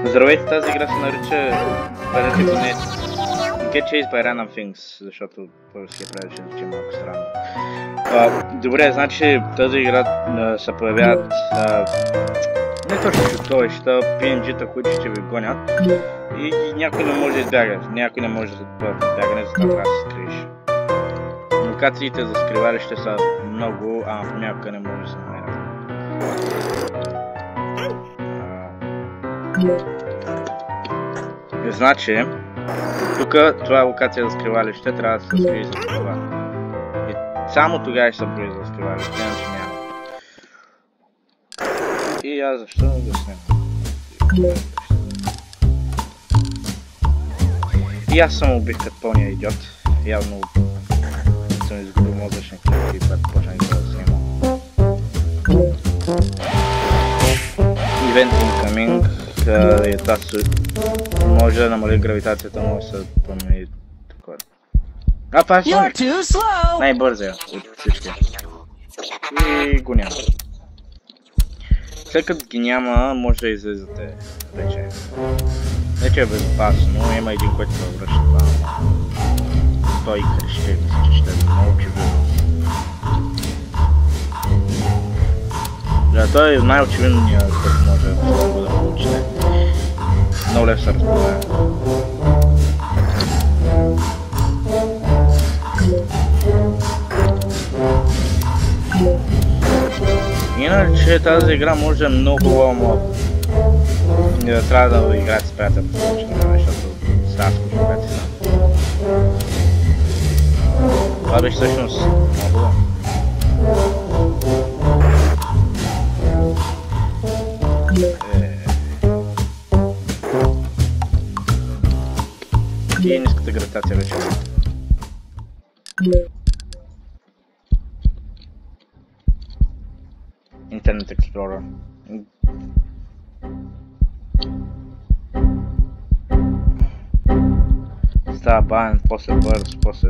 Здравейте, тази игра се нарича Бъдете гонец. Get Chased by Random Things, защото българския превод ще звучи малко странно. Добре, значи тази игра се появяват не точно чудовища, PNG-та, които ще ви гонят и някой не може да избяга, някой не може да избягане, затова трябва да се скриеш. Локациите за скривалище са много, а понякога не може да се намерят. Значи, тук това е локация за скривалище, трябва да се скрие за това. И само тогава ще се брои за скривалище, иначе няма. И аз защо не го снимам? И аз само убих като пълния идиот. Явно съм изгубил мозъчни клетки, когато почнах да снимам. Event incoming. И това може да намали гравитацията, може да се промени такова. Това е Соник! Най-бързия от всички. И го няма. След като ги няма, може да излезете вече. Вече е безопасно, има един, който се връща това. Той крещи, мисля, че ще е много очевидно. Да, той е най-очевидният, който може да получите. Много лесно се разпознае. Иначе тази игра може да е много хубава, но трябва да играете с приятел по случайно време, защото става скучно играти сам. Това беше всъщност много хубаво. И ниската гравитация вече. Internet Explorer. Става бавен, после бърз, после...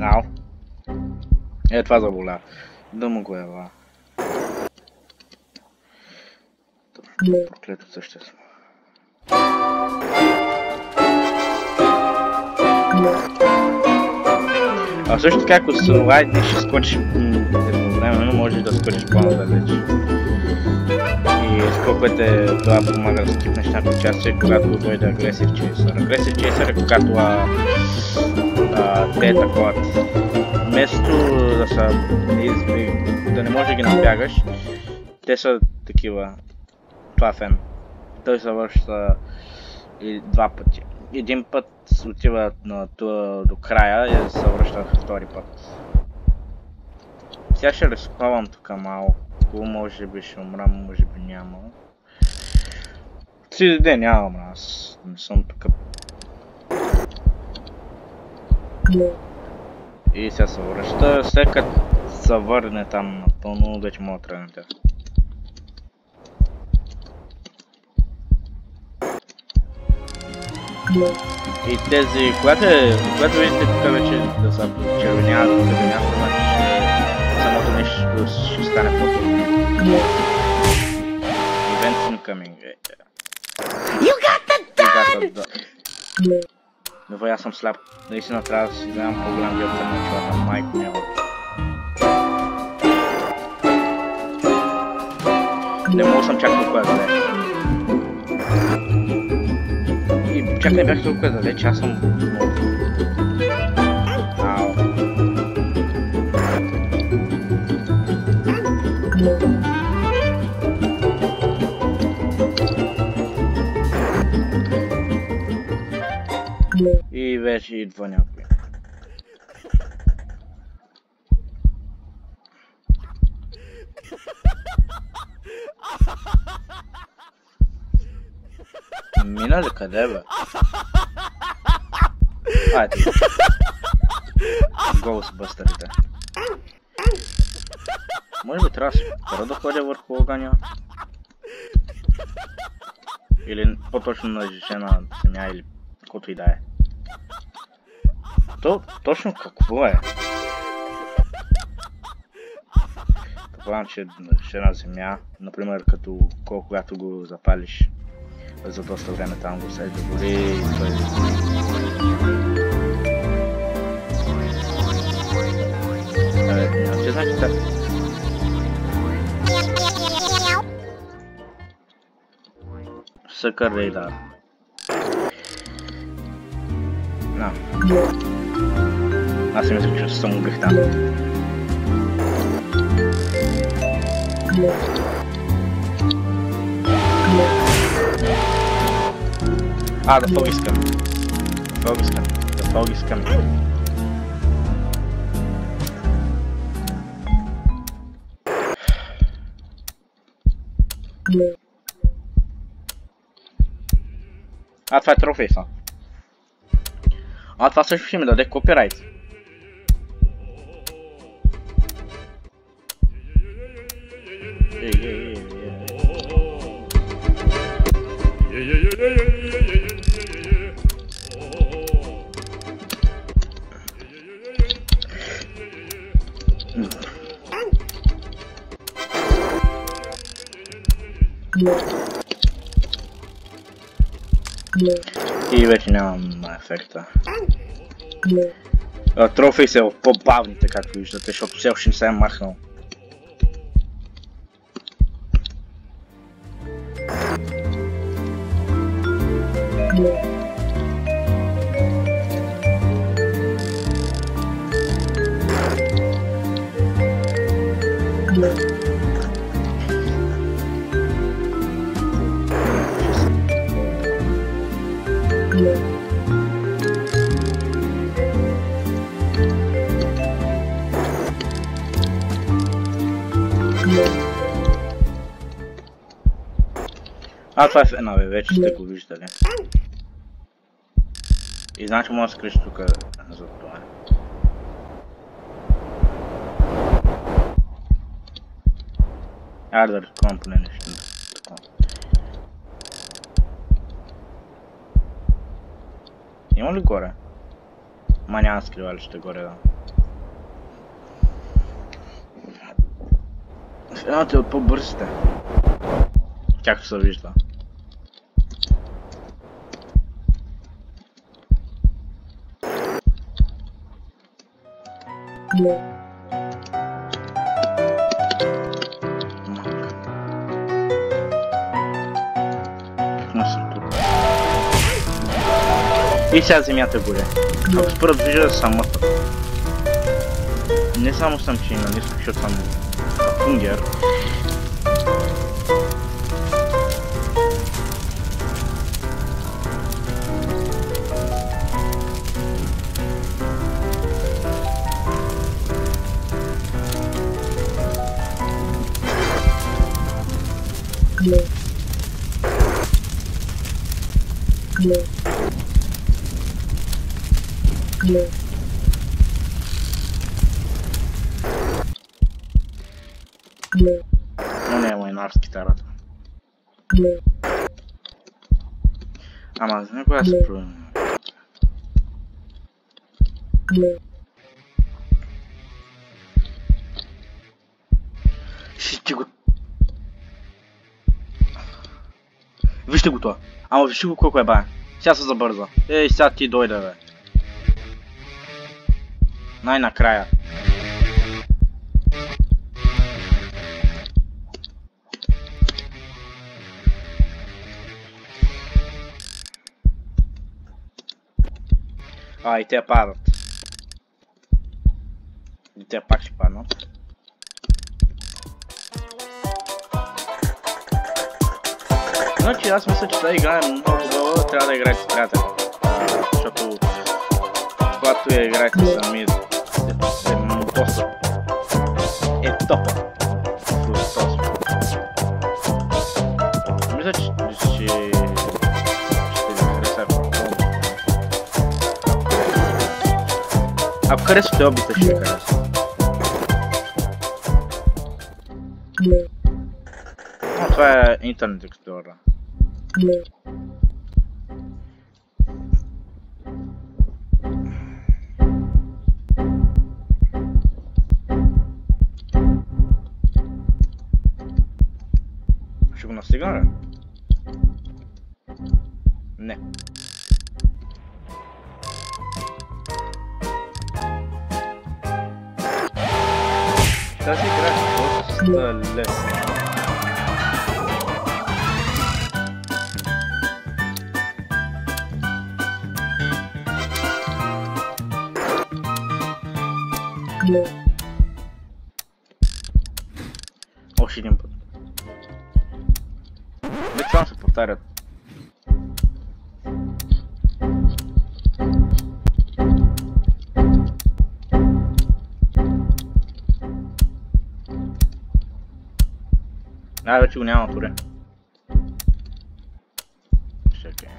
Ау. Това заболя. Дума го е, ва. Проклето същество. А също така, ако се лайдне, ще скочиш едновременно, може да скочиш по-надалеч. И скоквайте, това помага да скипнеш някои части, когато дойде Aggressive Chaser. Aggressive Chaser е когато те атакуват. Вместо да не можеш да ги набягаш, те са такива. Това е фен. Той се връща и два пъти. Един път отива до края и се връща втори път. Сега ще рискувам тук малко, може би ще умра, може би няма. Си ден няма умра, аз не съм тук. И сега се връща, след като се върне там напълно, вече мога да тръгнете. И тези, когато видите тук вече да са червеняват тук до някакво, значи самото нещо ще стане по-трудно. Event incoming. You got the done! Добре, аз съм сляп. Наистина трябва да си вземам по-голям диоптрин на очилата. Майко ми е. Не мога съм чак толкова зле. И чак не бях толкова далеч, аз съм много. Ау. И вече идва някой. Мина ли къде бе? Айде. Гоустбъстърите. Може би трябва скоро да ходя върху огъня. Или по-точно на жена земя или каквото и да е. Точно какво е? предполагам, че ще на земя, например, като когато го запалиш за доста време там го седи да гори и той... Че значи така? Съкър рейдар. На. Аз си мисля, че съм убих там. The fog is coming. The fog is coming. The fog is coming. Това е трофей са. Това също ще ми даде копирайт. И вече нямам ефекта. Трофей са по-бавните, както виждате, защото все още не се е махнал. Това е една бе, вече сте го виждали. И значи може да скриш тук за това. Да рискувам поне нещо такова. Има ли горе? Няма скривалище горе, да. Едната е от по-бързите. Както се вижда. И сега земята горе. Ако според вижда самата. Не само съм, че има ниско, защото съм фунгер. Но не е майнар с китарата. Ама за някога се пробвам. Ще го... Вижте го това. Ама вижте го колко е бая. Сега се забърза. Ей, сега ти дойде, бе. Най-накрая. И те падат. И те пак ще паднат. Значи аз мисля, че тази игра е много хубава, трябва да играете с приятели. Защото когато я играете сами, доста е топа. Мисля, че ще ви хареса. Ако харесвате обита, ще ви хареса. Това е интернет експлорера. Ще го настигна, бе? Не. Тази игра е доста лесна. Още един път. Вече само се повтарят. Вече го няма поре. Чакай.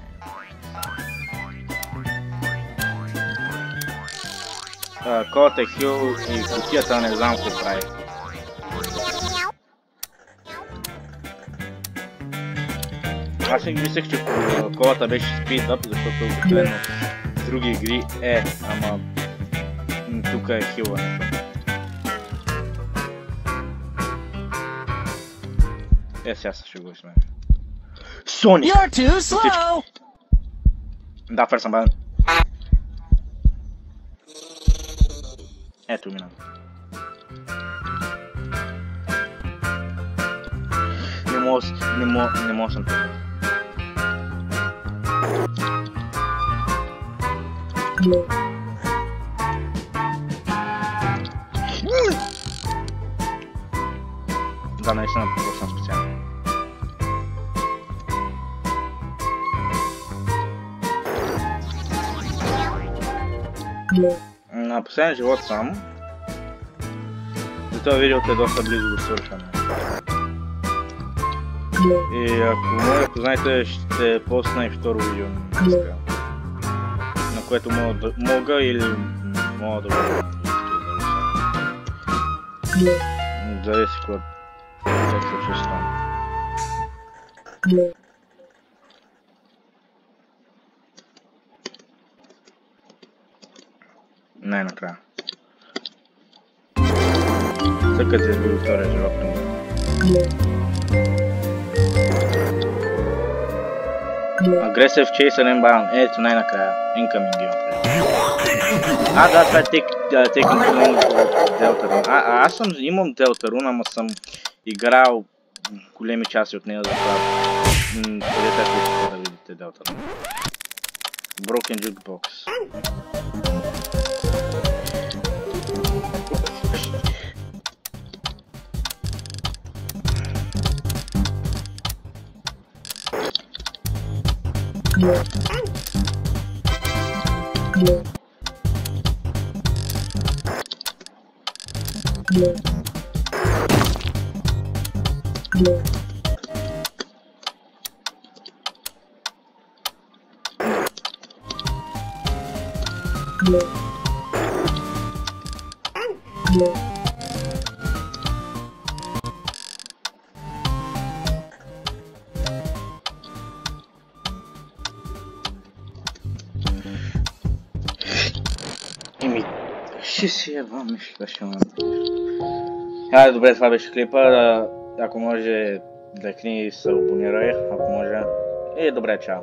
Колата е хил и кутията не знам какво прави. Аз си мислех, че колата беше спидъп, защото обикновено в други игри ама тук е хилването. Сега се шегувай с мен. Соник! Да, фер съм бавен. Ето минам. Не мога съм тук. Да, наистина съм специално. На последния живот само. За това видеото е доста близо до свършване. И ако знаете, ще посна и второ видео на Instagram, на което мога или мога да бъда. Зависи какво се чувствам. Най-накрая. Така се изгуби втория живот. Aggressive Chase and Inbound. Ето най-накрая. Incoming gameplay. Да, това е Taken Killing от Deltarune. Аз съм имам Deltarune, ама съм играл големи части от нея, за това където искате да видите Deltarune. Broken Jukebox. Ще си ебам, мисля, ще ме... добре, това беше клипа. Ако може да кни, се абонирай, ако може. Добре, чао.